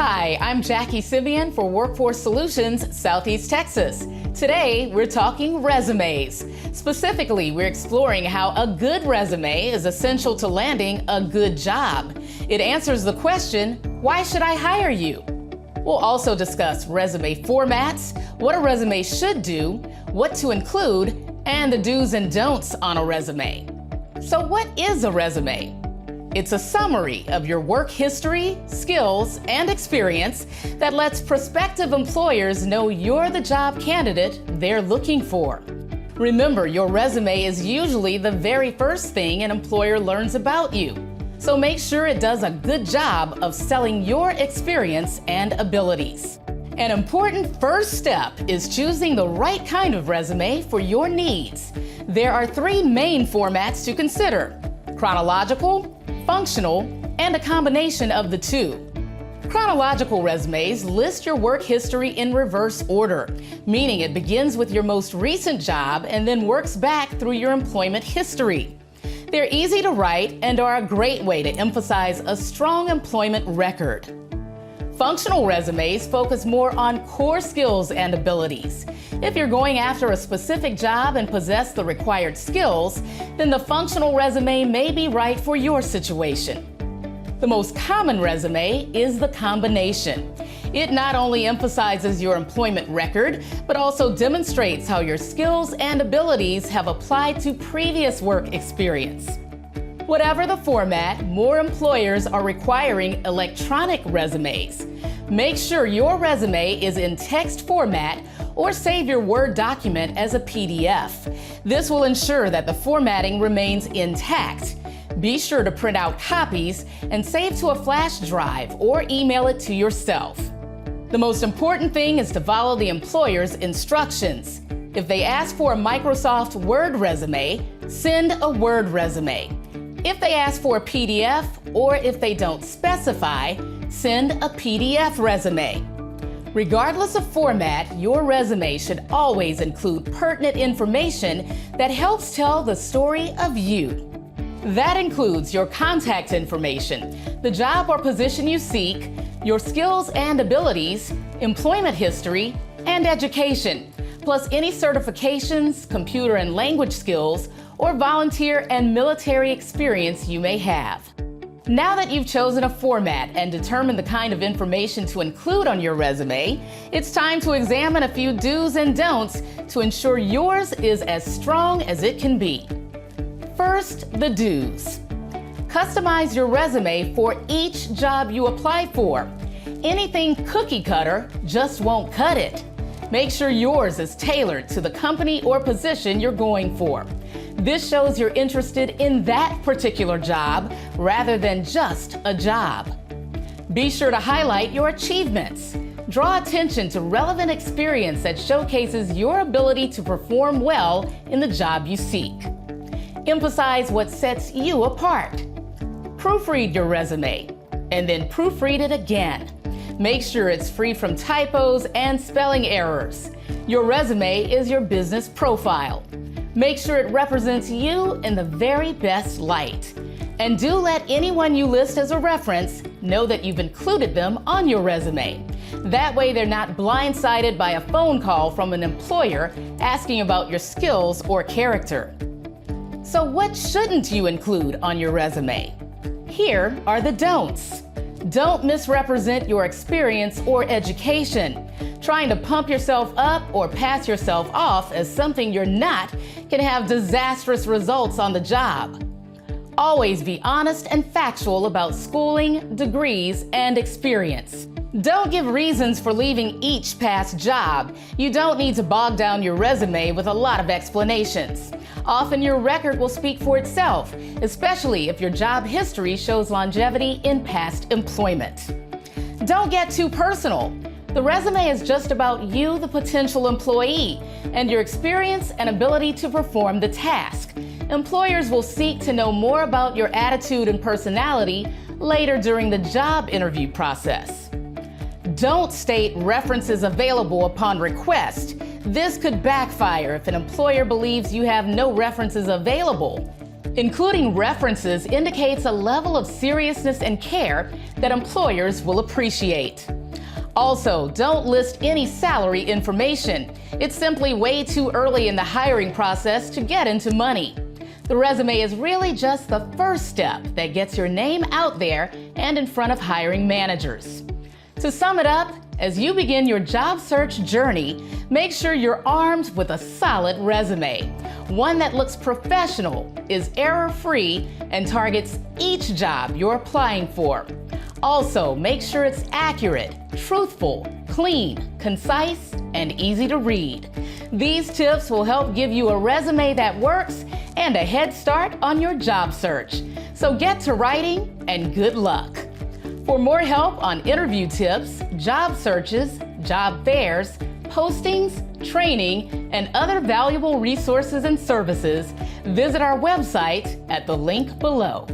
Hi, I'm Jackie Simien for Workforce Solutions, Southeast Texas. Today, we're talking resumes. Specifically, we're exploring how a good resume is essential to landing a good job. It answers the question, why should I hire you? We'll also discuss resume formats, what a resume should do, what to include, and the do's and don'ts on a resume. So what is a resume? It's a summary of your work history, skills, and experience that lets prospective employers know you're the job candidate they're looking for. Remember, your resume is usually the very first thing an employer learns about you. So make sure it does a good job of selling your experience and abilities. An important first step is choosing the right kind of resume for your needs. There are three main formats to consider: chronological, functional, and a combination of the two. Chronological resumes list your work history in reverse order, meaning it begins with your most recent job and then works back through your employment history. They're easy to write and are a great way to emphasize a strong employment record. Functional resumes focus more on core skills and abilities. If you're going after a specific job and possess the required skills, then the functional resume may be right for your situation. The most common resume is the combination. It not only emphasizes your employment record, but also demonstrates how your skills and abilities have applied to previous work experience. Whatever the format, more employers are requiring electronic resumes. Make sure your resume is in text format or save your Word document as a PDF. This will ensure that the formatting remains intact. Be sure to print out copies and save to a flash drive or email it to yourself. The most important thing is to follow the employer's instructions. If they ask for a Microsoft Word resume, send a Word resume. If they ask for a PDF, or if they don't specify, send a PDF resume. Regardless of format, your resume should always include pertinent information that helps tell the story of you. That includes your contact information, the job or position you seek, your skills and abilities, employment history, and education, plus any certifications, computer and language skills, or volunteer and military experience you may have. Now that you've chosen a format and determined the kind of information to include on your resume, it's time to examine a few do's and don'ts to ensure yours is as strong as it can be. First, the do's. Customize your resume for each job you apply for. Anything cookie cutter just won't cut it. Make sure yours is tailored to the company or position you're going for. This shows you're interested in that particular job rather than just a job. Be sure to highlight your achievements. Draw attention to relevant experience that showcases your ability to perform well in the job you seek. Emphasize what sets you apart. Proofread your resume, and then proofread it again. Make sure it's free from typos and spelling errors. Your resume is your business profile. Make sure it represents you in the very best light. And do let anyone you list as a reference know that you've included them on your resume. That way they're not blindsided by a phone call from an employer asking about your skills or character. So what shouldn't you include on your resume? Here are the don'ts. Don't misrepresent your experience or education. Trying to pump yourself up or pass yourself off as something you're not can have disastrous results on the job. Always be honest and factual about schooling, degrees, and experience. Don't give reasons for leaving each past job. You don't need to bog down your resume with a lot of explanations. Often your record will speak for itself, especially if your job history shows longevity in past employment. Don't get too personal. The resume is just about you, the potential employee, and your experience and ability to perform the task. Employers will seek to know more about your attitude and personality later during the job interview process. Don't state references available upon request. This could backfire if an employer believes you have no references available. Including references indicates a level of seriousness and care that employers will appreciate. Also, don't list any salary information. It's simply way too early in the hiring process to get into money. The resume is really just the first step that gets your name out there and in front of hiring managers. To sum it up, as you begin your job search journey, make sure you're armed with a solid resume. One that looks professional, is error-free, and targets each job you're applying for. Also, make sure it's accurate, truthful, clean, concise, and easy to read. These tips will help give you a resume that works and a head start on your job search. So get to writing and good luck. For more help on interview tips, job searches, job fairs, postings, training, and other valuable resources and services, visit our website at the link below.